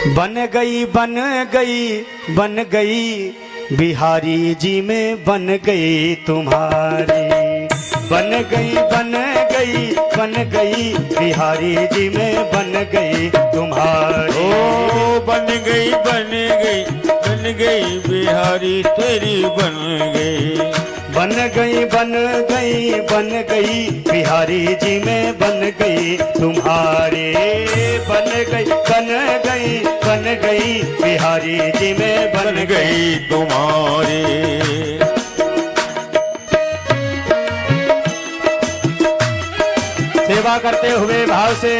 बन गई बन गई बन गई बिहारी जी में बन गई तुम्हारी। बन गई बन गई बन गई बिहारी जी में बन गई तुम्हारी। ओ बन गई बन गई बन गई बिहारी तेरी बन गई। बन गई बन गई बन गई बिहारी जी में बन गई तुम्हारी। बन गई बन गई बन गई बिहारी जी में बन गई तुम्हारी। सेवा करते हुए भाव से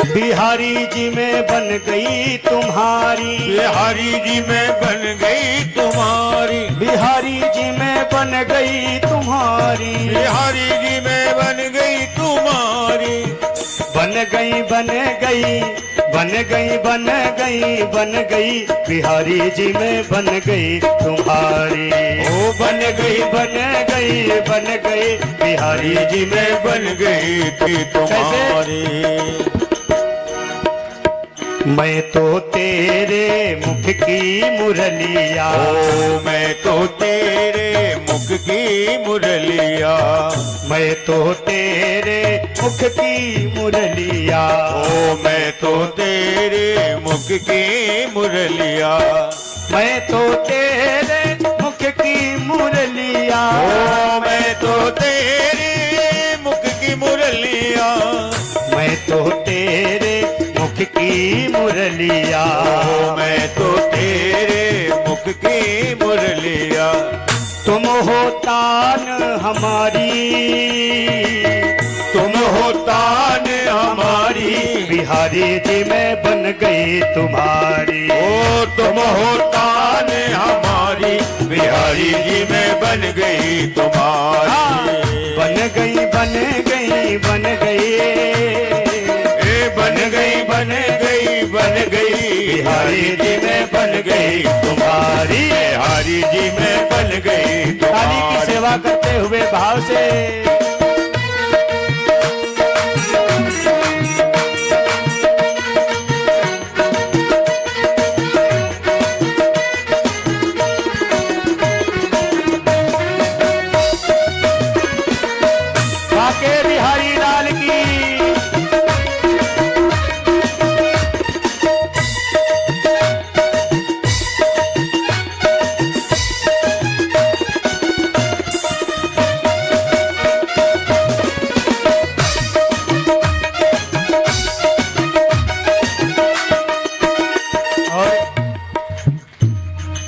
बिहारी जी में बन गई तुम्हारी। बिहारी जी में बन गई तुम्हारी। बिहारी जी में बन गई तुम्हारी। बिहारी जी में बन गई तुम्हारी। बन गई बन गई बन गई बन गई बन गई बिहारी जी में बन गई तुम्हारी। ओ बन गई बन गई बन गई बिहारी जी में बन गई थी तुम्हारी। मैं तो तेरे मुख की मुरलिया। ओ मैं तो तेरे मुख की मुरलिया। मैं तो तेरे मुख की मुरलिया। ओ मैं तो तेरे मुख की मुरलिया। मैं तो तेरे मुख की मुरलिया। ओ मैं तो तेरे मुख की मुरलिया। मैं तो तेरे मुख की मुरलिया। ओ मैं तो तेरे मुख की मुरलिया। तुम हो तान हमारी। तुम हो तान हमारी। बिहारी जी में बन गई तुम्हारी। ओ तुम हो तान हमारी। बिहारी जी में बन गई तुम्हारी। बन गई बन गई बन गई बन गई बन गई बन गई बिहारी जी में बन गई तुम्हारी। बिहारी जी में बन गई काली की सेवा करते हुए भाव से बाके बिहारी लाल की।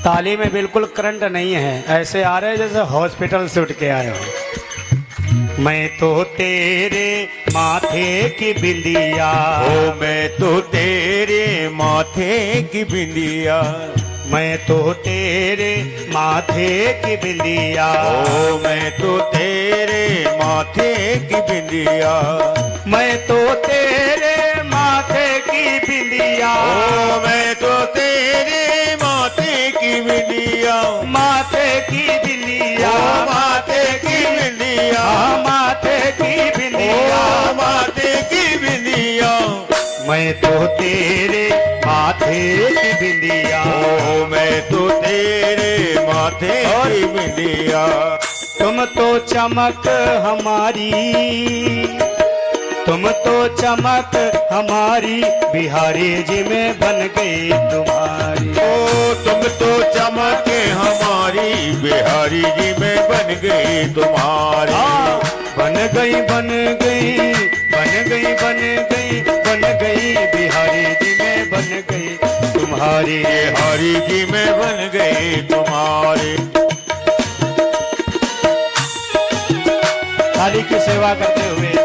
ताली में बिल्कुल करंट नहीं है, ऐसे आ रहे जैसे हॉस्पिटल से उठ के आए हो। मैं तो तेरे माथे की बिंदिया। ओ मैं तो तेरे माथे की बिंदिया। मैं तो तेरे माथे की बिंदिया। ओ मैं तो तेरे माथे की बिंदिया। मैं तो तेरे माथे की बिंदिया। ओ मैं तो तेरे माथे की बिंदिया। माथे की बिंदिया। ओ माथे की बिंदिया। माथे की बिंदिया। ओ माथे की बिंदिया। मैं तो तेरे माथे की बिंदिया। ओ मैं तो तेरे माथे की बिंदिया। तुम तो चमक हमारी। तुम तो चमक हमारी बिहारी जी में बन गई तुम्हारी। ओ तुम तो चमक हमारी। बिहारी जी में बन गई तुम्हारी। बन गई बन गई बन गई बन गई बन गई बिहारी जी में बन गई तुम्हारी। बिहारी जी में बन गई तुम्हारी। थाली की सेवा करते हुए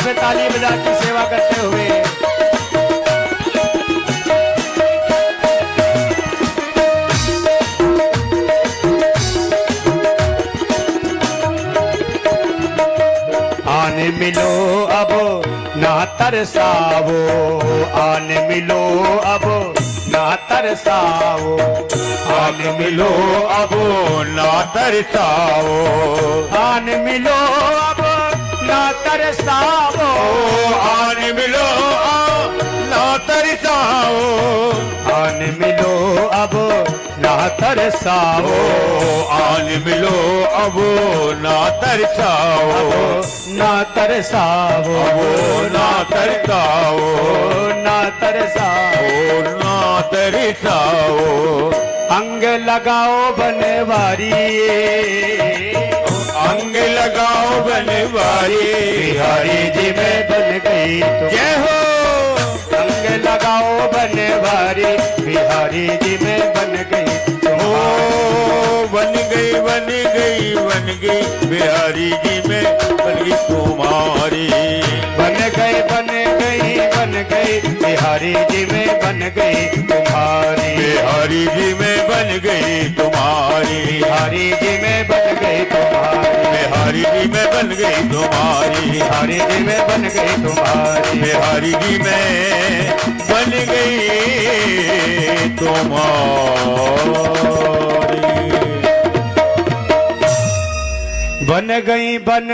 से ताली बजा की सेवा करते हुए। आने मिलो अब ना तरसावो, आने मिलो अब ना तरसावो, आने मिलो अब ना तरसाओ, आने मिलो अब ना तरसावो, आने मिलो ना तरसाओ, आने मिलो अब ना तरसावो, आने मिलो अब ना तरसाओ, ना तरसावो, ना तरसाओ, ना तरसावो, ना तरसाओ। अंग लगाओ बनवारी, अंग लगाओ बनवारी, बिहारी जी में बन गई तुम। जय हो। अंग लगाओ बनवारी, बिहारी जी में बन गई तुम। ओ बन गई बन गई बन गई बिहारी जी में बन गई तुम्हारी। बन गई बन गई बन गई बिहारी जी में बन गई तुम्हारी। बिहारी जी में बन गई तुम्हारी। बिहारी जी में बन गई तुम्हारी। बिहारी जी में बन गई तुम्हारी। बिहारी जी में बन गई तुम्हारी। बिहारी जी में बन गई तुम्हारी। बन गई बन